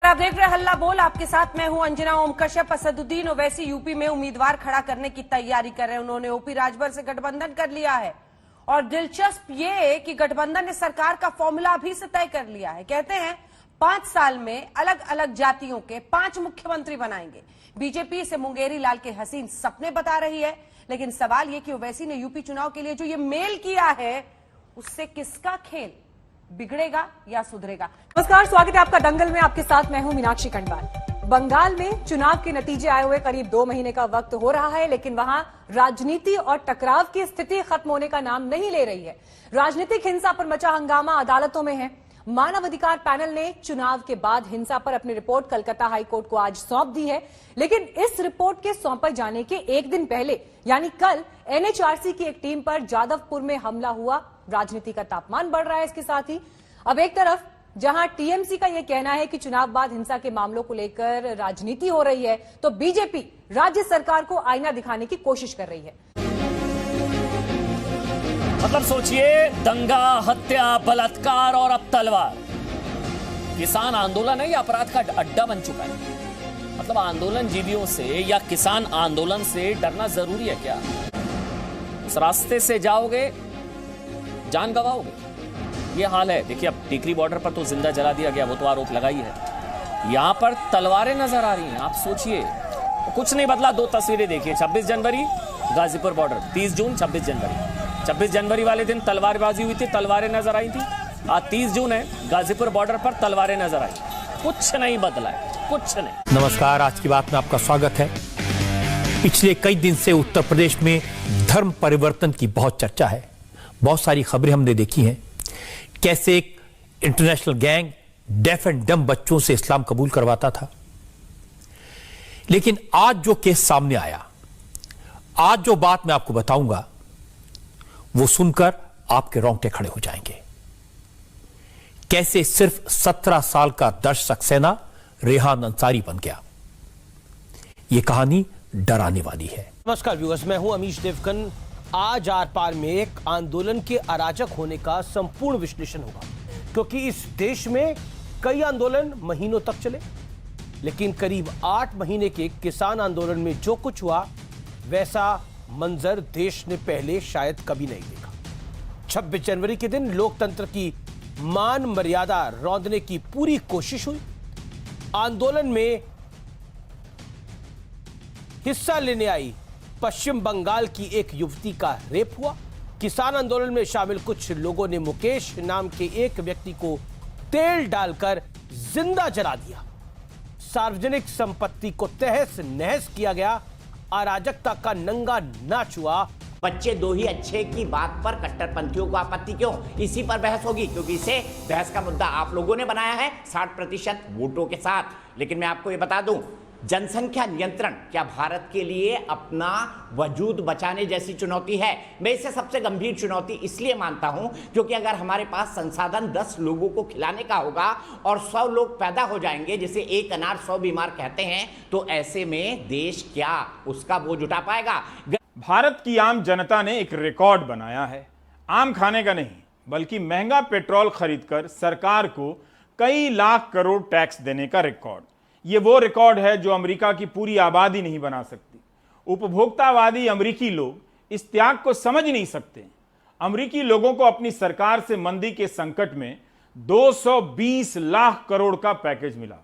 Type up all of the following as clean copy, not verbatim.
आप देख रहे हैं हल्ला बोल, आपके साथ मैं हूं अंजना। ओम कश्यप असदुद्दीन ओवैसी यूपी में उम्मीदवार खड़ा करने की तैयारी कर रहे हैं। उन्होंने ओपी राजभर से गठबंधन कर लिया है और दिलचस्प ये कि गठबंधन ने सरकार का फॉर्मूला अभी से तय कर लिया है। कहते हैं 5 साल में अलग अलग जातियों के 5 मुख्यमंत्री बनाएंगे। बीजेपी इसे मुंगेरी लाल के हसीन सपने बता रही है, लेकिन सवाल ये कि ओवैसी ने यूपी चुनाव के लिए जो ये मेल किया है उससे किसका खेल बिगड़ेगा या सुधरेगा। नमस्कार, स्वागत है आपका दंगल में। आपके साथ मैं हूं मीनाक्षी खंडवाल। बंगाल में चुनाव के नतीजे आए हुए करीब 2 महीने का वक्त हो रहा है, लेकिन वहां राजनीति और टकराव की स्थिति खत्म होने का नाम नहीं ले रही है। राजनीतिक हिंसा पर मचा हंगामा अदालतों में है। मानव अधिकार पैनल ने चुनाव के बाद हिंसा पर अपनी रिपोर्ट कलकत्ता हाईकोर्ट को आज सौंप दी है, लेकिन इस रिपोर्ट के सौंपे जाने के एक दिन पहले यानी कल एनएचआरसी की एक टीम पर जादवपुर में हमला हुआ। राजनीति का तापमान बढ़ रहा है। इसके साथ ही अब एक तरफ जहां टीएमसी का यह कहना है कि चुनाव बाद हिंसा के मामलों को लेकर राजनीति हो रही है, तो बीजेपी राज्य सरकार को आईना दिखाने की कोशिश कर रही है। मतलब सोचिए, दंगा, हत्या, बलात्कार और अब तलवार। किसान आंदोलन है या अपराध का अड्डा बन चुका है। मतलब आंदोलन जीवियों से या किसान आंदोलन से डरना जरूरी है क्या? इस रास्ते से जाओगे जान गवाओगे। ये हाल है। देखिए, अब टिकरी बॉर्डर पर तो जिंदा जला दिया गया, वो तो आरोप लगा ही है। यहां पर तलवारें नजर आ रही हैं। आप सोचिए, कुछ नहीं बदला। 2 तस्वीरें देखिए। 26 जनवरी गाजीपुर बॉर्डर, 30 जून 26 जनवरी। 26 जनवरी वाले दिन तलवारबाजी हुई थी, तलवारें नजर आई थी। आज 30 जून है, गाजीपुर बॉर्डर पर तलवारें नजर आई। कुछ नहीं बदला है, कुछ नहीं। नमस्कार, आज की बात में आपका स्वागत है। पिछले कई दिन से उत्तर प्रदेश में धर्म परिवर्तन की बहुत चर्चा है। बहुत सारी खबरें हमने देखी हैं, कैसे एक इंटरनेशनल गैंग डेफ एंड डम बच्चों से इस्लाम कबूल करवाता था। लेकिन आज जो केस सामने आया, आज जो बात मैं आपको बताऊंगा, वो सुनकर आपके रोंगटे खड़े हो जाएंगे। कैसे सिर्फ 17 साल का दर्श सक्सेना रेहान अंसारी बन गया। यह कहानी डराने वाली है। नमस्कार व्यूअर्स, मैं हूं अमीश देवगन। आज आर पार में एक आंदोलन के अराजक होने का संपूर्ण विश्लेषण होगा, क्योंकि इस देश में कई आंदोलन महीनों तक चले, लेकिन करीब 8 महीने के किसान आंदोलन में जो कुछ हुआ, वैसा मंजर देश ने पहले शायद कभी नहीं देखा। 26 जनवरी के दिन लोकतंत्र की मान मर्यादा रौंदने की पूरी कोशिश हुई। आंदोलन में हिस्सा लेने आई पश्चिम बंगाल की एक युवती का रेप हुआ। किसान आंदोलन में शामिल कुछ लोगों ने मुकेश नाम के एक व्यक्ति को तेल डालकर जिंदा जला दिया। सार्वजनिक संपत्ति को तहस नहस किया गया। अराजकता का नंगा नाच हुआ। बच्चे 2 ही अच्छे की बात पर कट्टरपंथियों को आपत्ति क्यों? इसी पर बहस होगी, क्योंकि इसे बहस का मुद्दा आप लोगों ने बनाया है 60% वोटों के साथ। लेकिन मैं आपको ये बता दूं, जनसंख्या नियंत्रण क्या भारत के लिए अपना वजूद बचाने जैसी चुनौती है? मैं इसे सबसे गंभीर चुनौती इसलिए मानता हूं क्योंकि अगर हमारे पास संसाधन 10 लोगों को खिलाने का होगा और 100 लोग पैदा हो जाएंगे, जिसे एक अनार 100 बीमार कहते हैं, तो ऐसे में देश क्या उसका बोझ उठा पाएगा? भारत की आम जनता ने एक रिकॉर्ड बनाया है। आम खाने का नहीं, बल्कि महंगा पेट्रोल खरीदकर सरकार को कई लाख करोड़ टैक्स देने का रिकॉर्ड। ये वो रिकॉर्ड है जो अमेरिका की पूरी आबादी नहीं बना सकती। उपभोक्तावादी अमेरिकी लोग इस त्याग को समझ नहीं सकते। अमेरिकी लोगों को अपनी सरकार से मंदी के संकट में 220 लाख करोड़ का पैकेज मिला।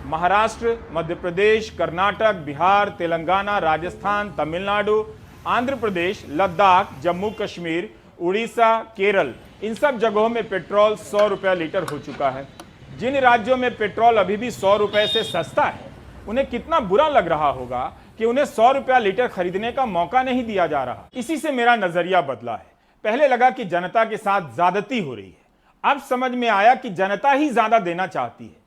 महाराष्ट्र, मध्य प्रदेश, कर्नाटक, बिहार, तेलंगाना, राजस्थान, तमिलनाडु, आंध्र प्रदेश, लद्दाख, जम्मू कश्मीर, उड़ीसा, केरल, इन सब जगहों में पेट्रोल 100 रुपये लीटर हो चुका है। जिन राज्यों में पेट्रोल अभी भी 100 रुपये से सस्ता है, उन्हें कितना बुरा लग रहा होगा कि उन्हें 100 रुपया लीटर खरीदने का मौका नहीं दिया जा रहा। इसी से मेरा नजरिया बदला है। पहले लगा कि जनता के साथ ज्यादती हो रही है, अब समझ में आया कि जनता ही ज्यादा देना चाहती है।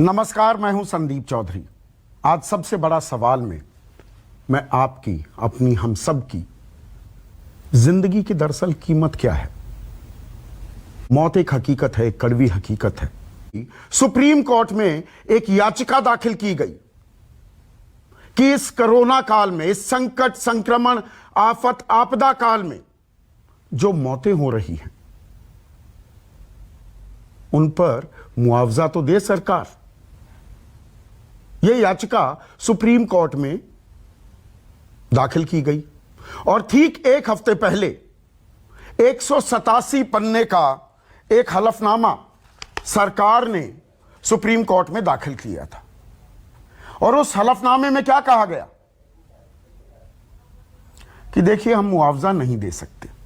नमस्कार, मैं हूं संदीप चौधरी। आज सबसे बड़ा सवाल में मैं आपकी, अपनी, हम सब की जिंदगी की दरअसल कीमत क्या है? मौत एक हकीकत है, एक कड़वी हकीकत है। सुप्रीम कोर्ट में एक याचिका दाखिल की गई कि इस कोरोना काल में, इस संकट, संक्रमण, आफत, आपदा काल में जो मौतें हो रही हैं, उन पर मुआवजा तो दे सरकार, यह याचिका सुप्रीम कोर्ट में दाखिल की गई और ठीक एक हफ्ते पहले 187 पन्ने का एक हलफनामा सरकार ने सुप्रीम कोर्ट में दाखिल किया था। और उस हलफनामे में क्या कहा गया कि देखिए, हम मुआवजा नहीं दे सकते।